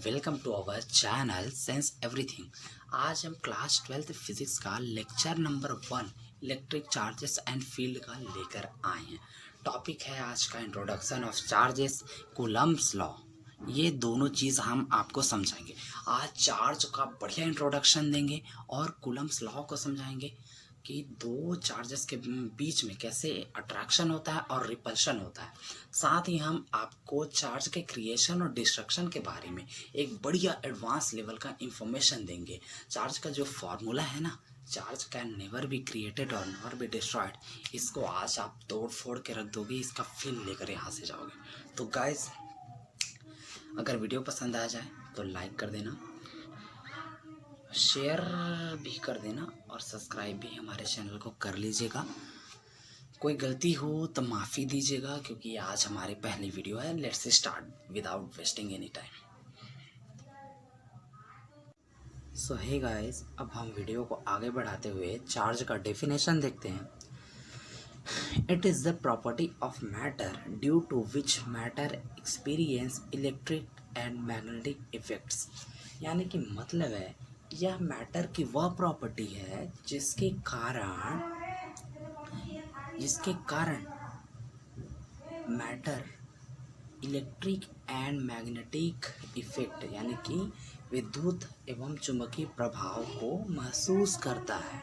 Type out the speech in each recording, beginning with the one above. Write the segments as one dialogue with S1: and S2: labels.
S1: Welcome to our channel Sense Everything. आज हम class 12th physics का lecture number 1 electric charges and field का लेकर आए हैं। टॉपिक है आज का introduction of charges, Coulomb's law. ये दोनों चीज़ हम आपको समझाएंगे। आज चार्ज का बढ़िया इंट्रोडक्शन देंगे और कूलम्ब्स लॉ को समझाएंगे कि दो चार्जेस के बीच में कैसे अट्रैक्शन होता है और रिपल्शन होता है। साथ ही हम आपको चार्ज के क्रिएशन और डिस्ट्रक्शन के बारे में एक बढ़िया एडवांस लेवल का इंफॉर्मेशन देंगे। चार्ज का जो फॉर्मूला है ना, charge can never be created और नॉर बी डिस्ट्रॉयड, इसको आज आप तोड़ फोड़ के रख दोगे, इसका फील लेकर यहाँ से जाओगे। तो गाइज, अगर वीडियो पसंद आ जाए तो लाइक कर देना, शेयर भी कर देना और सब्सक्राइब भी हमारे चैनल को कर लीजिएगा। कोई गलती हो तो माफ़ी दीजिएगा, क्योंकि आज हमारी पहली वीडियो है। Let's start without wasting any time. So hey guys, अब हम वीडियो को आगे बढ़ाते हुए चार्ज का डेफिनेशन देखते हैं। It is the property of matter due to which matter experience electric and magnetic effects. यानी कि मतलब है, यह मैटर की वह प्रॉपर्टी है जिसके कारण matter electric and magnetic effect यानी कि विद्युत एवं चुंबकीय प्रभाव को महसूस करता है।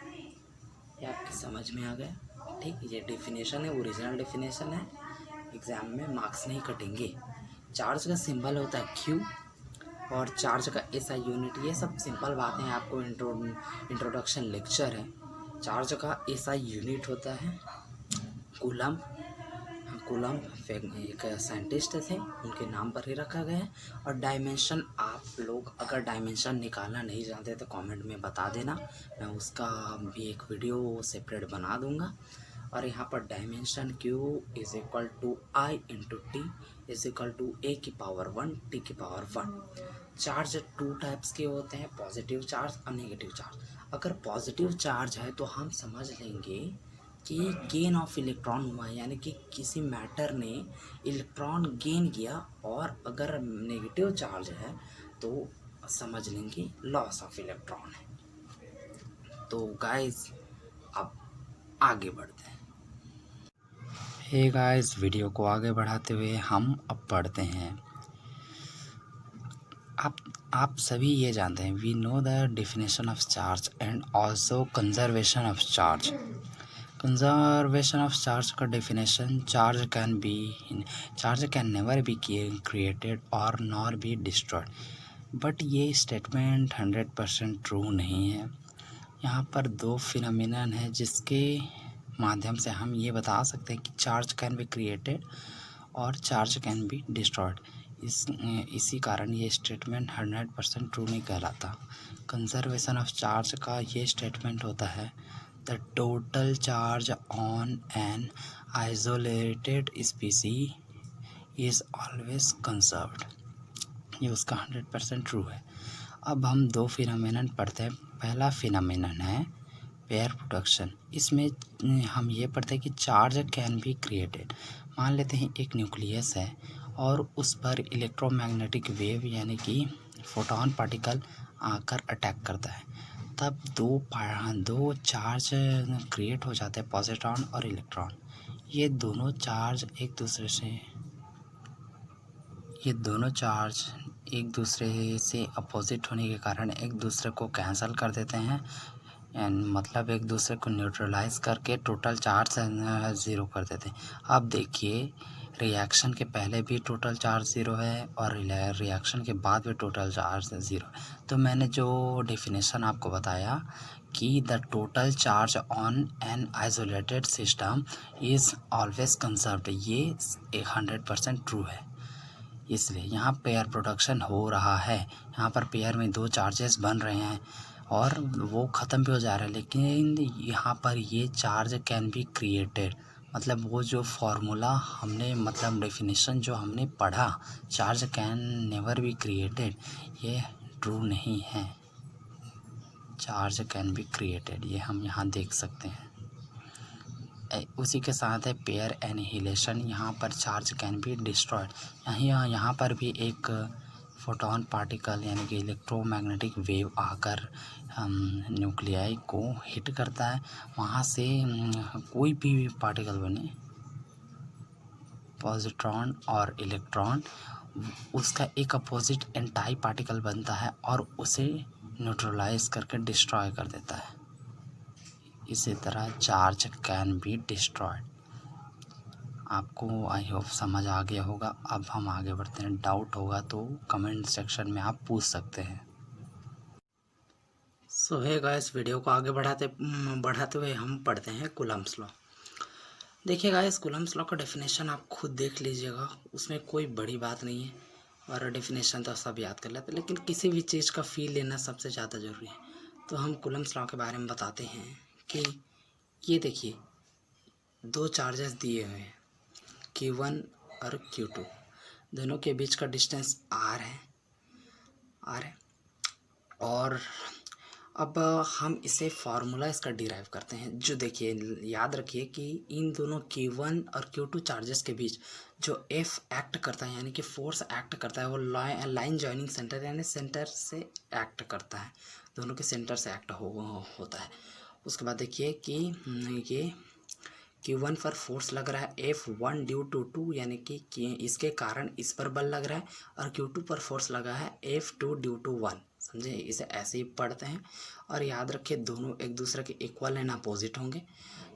S1: ये आपकी समझ में आ गया? ठीक, ये डेफिनेशन है, ओरिजिनल डेफिनेशन है, एग्जाम में मार्क्स नहीं कटेंगे। चार्ज का सिंबल होता है क्यू और चार्ज का एसआई यूनिट। ये सब सिंपल बातें हैं, आपको इंट्रोडक्शन लेक्चर है। चार्ज का एसआई यूनिट होता है कूलम्ब। कूलम्ब एक साइंटिस्ट थे, उनके नाम पर ही रखा गया है। और डायमेंशन, आप लोग अगर डायमेंशन निकालना नहीं जानते तो कमेंट में बता देना, मैं उसका भी एक वीडियो सेपरेट बना दूंगा। और यहाँ पर dimension Q is equal to I into T is equal to A की पावर 1 T की पावर 1। चार्ज टू टाइप्स के होते हैं, पॉजिटिव चार्ज और नेगेटिव चार्ज। अगर पॉजिटिव चार्ज है तो हम समझ लेंगे कि गेन ऑफ इलेक्ट्रॉन हुआ है, यानी कि किसी मैटर ने इलेक्ट्रॉन गेन किया। और अगर नेगेटिव चार्ज है तो समझ लेंगे लॉस ऑफ इलेक्ट्रॉन है। तो गाइस, अब आगे बढ़ते हैं। हे गाइस, वीडियो को आगे बढ़ाते हुए हम अब पढ़ते हैं। आप सभी ये जानते हैं, we know the definition of charge and also conservation of charge. Conservation of charge का definition, charge can never be created और नॉर बी डिस्ट्रॉयड। बट ये स्टेटमेंट 100% ट्रू नहीं है। यहाँ पर दो फिनोमिनन है जिसके माध्यम से हम ये बता सकते हैं कि चार्ज कैन बी क्रिएटेड और चार्ज कैन बी डिस्ट्रॉयड। इसी कारण ये स्टेटमेंट 100% ट्रू नहीं कहलाता। कंजर्वेशन ऑफ चार्ज का ये स्टेटमेंट होता है, the total charge on an isolated स्पीसी is always conserved. ये उसका 100% ट्रू है। अब हम दो फिनोमेनन पढ़ते हैं। पहला फिनोमेनन है पेयर प्रोडक्शन। इसमें हम ये पढ़ते हैं कि चार्ज कैन बी क्रिएटेड। मान लेते हैं एक न्यूक्लियस है और उस पर इलेक्ट्रोमैग्नेटिक वेव यानी कि फोटॉन पार्टिकल आकर अटैक करता है, तब दो चार्ज क्रिएट हो जाते हैं, पॉजिट्रॉन और इलेक्ट्रॉन। ये दोनों चार्ज एक दूसरे से अपोजिट होने के कारण एक दूसरे को कैंसिल कर देते हैं, मतलब एक दूसरे को न्यूट्रलाइज करके टोटल चार्ज ज़ीरो कर देते हैं। अब देखिए, रिएक्शन के पहले भी टोटल चार्ज ज़ीरो है और रिएक्शन के बाद भी टोटल चार्ज ज़ीरो है। तो मैंने जो डेफिनेशन आपको बताया कि the total charge on an isolated system is always conserved, ये 100% ट्रू है। इसलिए यहाँ पेयर प्रोडक्शन हो रहा है, यहाँ पर पेयर में दो चार्जेस बन रहे हैं और वो ख़त्म भी हो जा रहा है, लेकिन यहाँ पर ये चार्ज कैन बी क्रिएटेड, मतलब वो जो फॉर्मूला हमने, मतलब डेफिनेशन जो हमने पढ़ा, charge can never be created, ये ट्रू नहीं है। चार्ज कैन बी क्रिएटेड, ये हम यहाँ देख सकते हैं। उसी के साथ है पेयर एनिहिलेशन। यहाँ पर चार्ज कैन बी डिस्ट्रॉयड। यहाँ पर भी एक फोटोन पार्टिकल यानी कि इलेक्ट्रोमैग्नेटिक वेव आकर न्यूक्लियाई को हिट करता है, वहाँ से कोई भी पार्टिकल बने, पॉजिट्रॉन और इलेक्ट्रॉन, उसका एक अपोजिट एंटाई पार्टिकल बनता है और उसे न्यूट्रलाइज करके डिस्ट्रॉय कर देता है। इसी तरह चार्ज कैन बी डिस्ट्रॉयड। आपको आई होप समझ आ गया होगा। अब हम आगे बढ़ते हैं, डाउट होगा तो कमेंट सेक्शन में आप पूछ सकते हैं। सो है गाइस, वीडियो को आगे बढ़ाते हुए हम पढ़ते हैं कूलम्ब्स लॉ। देखिए गाइस, कूलम्ब्स लॉ का डेफिनेशन आप खुद देख लीजिएगा, उसमें कोई बड़ी बात नहीं है और डेफिनेशन तो सब याद कर लेते हैं, लेकिन किसी भी चीज़ का फील लेना सबसे ज़्यादा ज़रूरी है। तो हम कूलम्ब्स लॉ के बारे में बताते हैं कि ये देखिए, दो चार्जेस दिए हुए हैं Q1 और Q2, दोनों के बीच का डिस्टेंस R है और अब हम इसे फार्मूला इसका डिराइव करते हैं। जो देखिए, याद रखिए कि इन दोनों Q1 और Q2 चार्जेस के बीच जो F एक्ट करता है यानी कि फोर्स एक्ट करता है, वो लाइन जॉइनिंग सेंटर यानी सेंटर से एक्ट करता है, दोनों के सेंटर से एक्ट होता है। उसके बाद देखिए कि ये Q1 पर फोर्स लग रहा है F1 ड्यू टू 2 यानी कि इसके कारण इस पर बल लग रहा है, और Q2 पर फोर्स लगा है F2 ड्यू टू 1। समझे, इसे ऐसे ही पढ़ते हैं। और याद रखिए दोनों एक दूसरे के इक्वल एंड अपोजिट होंगे।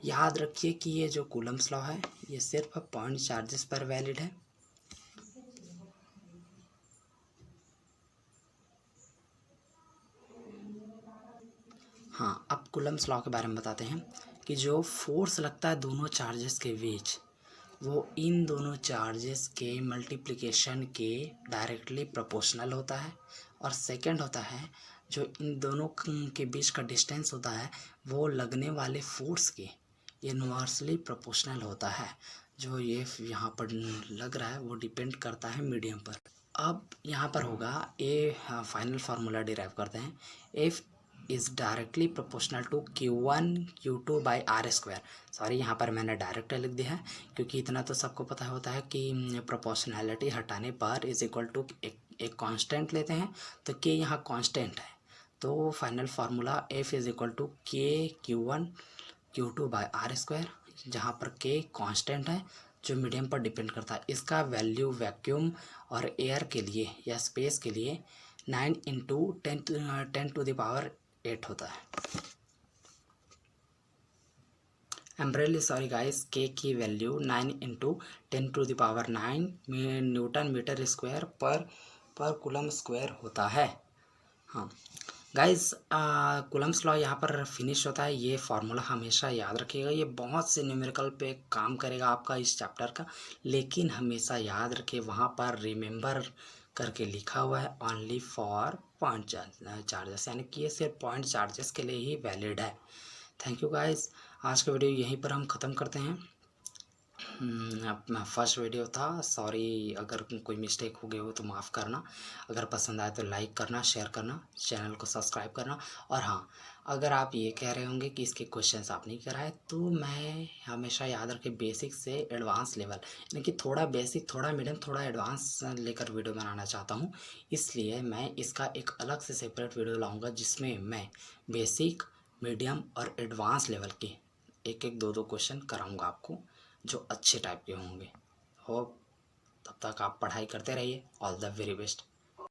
S1: याद रखिए कि ये जो कूलम्ब्स लॉ है ये सिर्फ पॉइंट चार्जेस पर वैलिड है। हाँ, अब कूलम्ब्स लॉ के बारे में बताते हैं कि जो फोर्स लगता है दोनों चार्जेस के बीच, वो इन दोनों चार्जेस के मल्टीप्लिकेशन के डायरेक्टली प्रोपोर्शनल होता है। और सेकंड होता है, जो इन दोनों के बीच का डिस्टेंस होता है वो लगने वाले फोर्स के इनवर्सली प्रोपोर्शनल होता है। जो ये यहाँ पर लग रहा है वो डिपेंड करता है मीडियम पर। अब यहाँ पर होगा ए, फाइनल फार्मूला डिराइव करते हैं। F is directly proportional to Q1 Q2 by R square. Sorry, यहाँ पर मैंने डायरेक्ट लिख दिया है क्योंकि इतना तो सबको पता होता है कि प्रोपोर्शनैलिटी हटाने पर इज इक्वल टू एक कांस्टेंट लेते हैं, तो के यहाँ कांस्टेंट है, तो final formula F is equal to K Q1 Q2 by R square, जहाँ पर के कांस्टेंट है जो मीडियम पर डिपेंड करता है। इसका वैल्यू वैक्यूम और एयर के लिए या स्पेस के लिए 9 इंटू 10⁸ होता है। एम्ब्रेली सॉरी गाइस, के की value 9 into 10⁹ newton metre square पर कूलम स्क्वायर होता है। हाँ गाइस, कूलम्ब्स लॉ यहाँ पर फिनिश होता है। ये फार्मूला हमेशा याद रखिएगा, ये बहुत से न्यूमेरिकल पे काम करेगा आपका इस चैप्टर का, लेकिन हमेशा याद रखिए वहाँ पर रिमेंबर करके लिखा हुआ है ओनली फॉर पॉइंट चार्जेस, यानी कि ये सिर्फ पॉइंट चार्जेस के लिए ही वैलिड है। थैंक यू गाइस, आज का वीडियो यहीं पर हम ख़त्म करते हैं। फर्स्ट वीडियो था, सॉरी अगर कोई मिस्टेक हो गई हो तो माफ़ करना। अगर पसंद आए तो लाइक करना, शेयर करना, चैनल को सब्सक्राइब करना। और हाँ, अगर आप ये कह रहे होंगे कि इसके क्वेश्चंस आप नहीं कराए, तो मैं हमेशा याद रखे बेसिक से एडवांस लेवल, यानी कि थोड़ा बेसिक, थोड़ा मीडियम, थोड़ा एडवांस लेकर वीडियो बनाना चाहता हूँ। इसलिए मैं इसका एक अलग से सेपरेट वीडियो लाऊँगा जिसमें मैं बेसिक, मीडियम और एडवांस लेवल के एक एक दो क्वेश्चन कराऊँगा आपको, जो अच्छे टाइप के होंगे। होप तब तक आप पढ़ाई करते रहिए। All the very best.